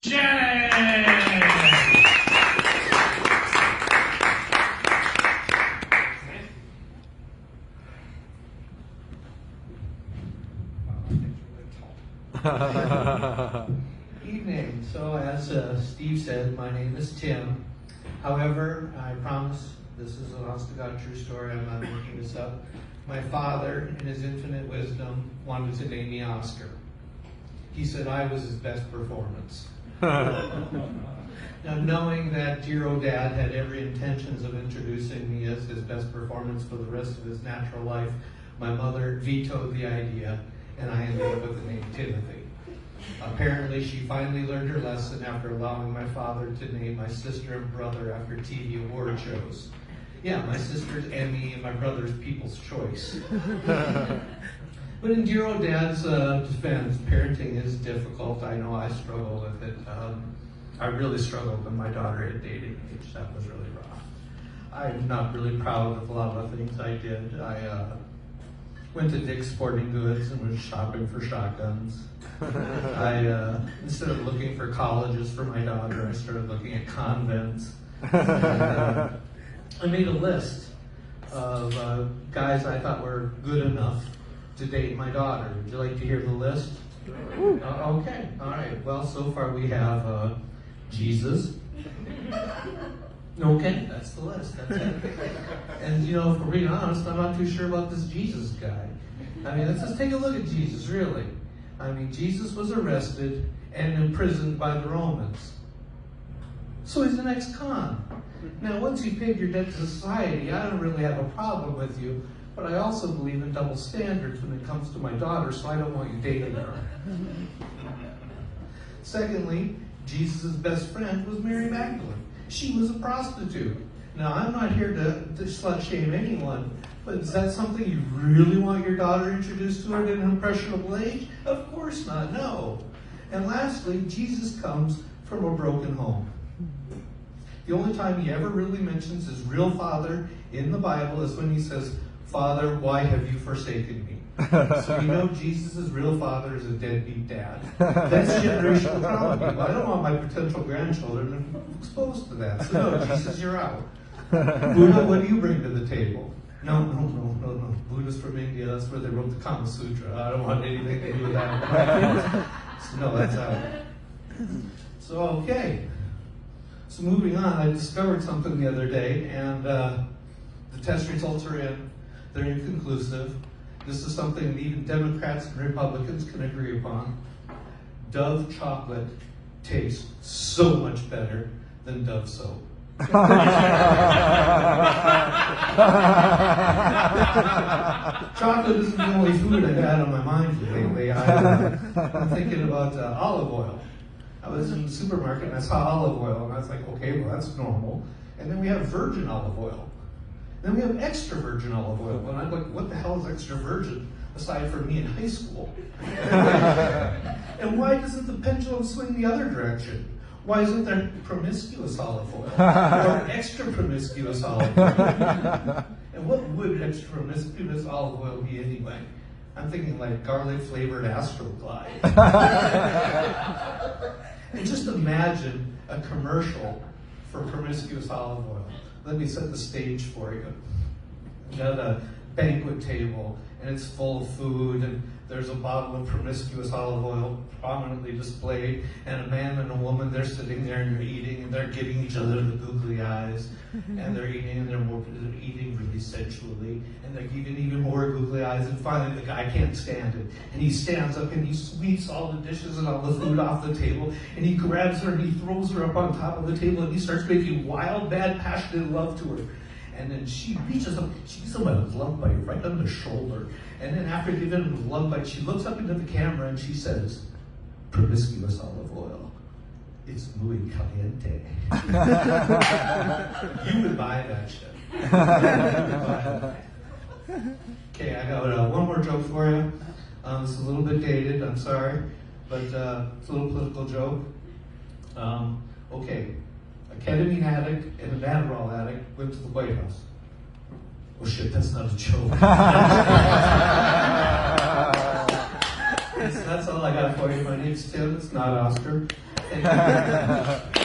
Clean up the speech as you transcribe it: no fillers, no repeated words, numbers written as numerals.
Evening. So as Steve said, my name is Tim. However, I promise this is an honest to God true story. I'm not making this up. My father, in his infinite wisdom, wanted to name me Oscar. He said I was his best performance. Now, knowing that dear old dad had every intentions of introducing me as his best performance for the rest of his natural life, my mother vetoed the idea, and I ended up with the name Timothy. Apparently, she finally learned her lesson after allowing my father to name my sister and brother after TV award shows. Yeah, my sister's Emmy and my brother's People's Choice. But in dear old dad's defense, parenting is difficult. I know I struggle with it. I really struggled when my daughter hit dating age. That was really rough. I'm not really proud of a lot of the things I did. I went to Dick's Sporting Goods and was shopping for shotguns. Instead of looking for colleges for my daughter, I started looking at convents. And, I made a list of guys I thought were good enough to date my daughter. Would you like to hear the list? Okay, all right. Well, so far we have Jesus. Okay, that's the list. That's it. And if we're being honest, I'm not too sure about this Jesus guy. I mean, let's just take a look at Jesus, really. I mean, Jesus was arrested and imprisoned by the Romans. So he's an ex-con. Now, once you paid your debt to society, I don't really have a problem with you, but I also believe in double standards when it comes to my daughter, so I don't want you dating her. Secondly, Jesus' best friend was Mary Magdalene. She was a prostitute. Now, I'm not here to slut shame anyone, but is that something you really want your daughter introduced to her at an impressionable age? Of course not, no. And lastly, Jesus comes from a broken home. The only time he ever really mentions his real father in the Bible is when he says, "Father, why have you forsaken me?" So Jesus' real father is a deadbeat dad. That's generational trauma. I don't want my potential grandchildren exposed to that. So no, Jesus, you're out. Buddha, what do you bring to the table? No. Buddha's from India. That's where they wrote the Kama Sutra. I don't want anything to do with that. So no, that's out. So okay. So moving on, I discovered something the other day, and the test results are in. They're inconclusive. This is something that even Democrats and Republicans can agree upon. Dove chocolate tastes so much better than Dove soap. Chocolate isn't the only food I've had on my mind lately. I'm thinking about olive oil. I was in the supermarket and I saw olive oil and I was like, okay, well that's normal. And then we have virgin olive oil. Then we have extra virgin olive oil. And I'm like, what the hell is extra virgin aside from me in high school? And why doesn't the pendulum swing the other direction? Why isn't there promiscuous olive oil? Or extra promiscuous olive oil? And what would extra promiscuous olive oil be anyway? I'm thinking like garlic flavored Astroglide. And just imagine a commercial for promiscuous olive oil. Let me set the stage for you. You got a banquet table, and it's full of food, and there's a bottle of promiscuous olive oil prominently displayed, and a man and a woman, they're sitting there and they're eating, and they're giving each other the googly eyes, and they're eating, and they're eating really sensually, and they're giving even more googly eyes, and finally the guy can't stand it, and he stands up and he sweeps all the dishes and all the food off the table, and he grabs her and he throws her up on top of the table, and he starts making wild, bad, passionate love to her. And then she reaches up, she gives him a love bite right on the shoulder. And then after giving him a love bite, she looks up into the camera and she says, "Promiscuous olive oil. It's muy caliente." You would buy that shit. Okay, I got one more joke for you. This is a little bit dated, I'm sorry, but it's a little political joke. Okay. A ketamine addict and an Adderall addict went to the White House. Oh shit, that's not a joke. That's all I got for you. My name's Tim, it's not Oscar. Thank you.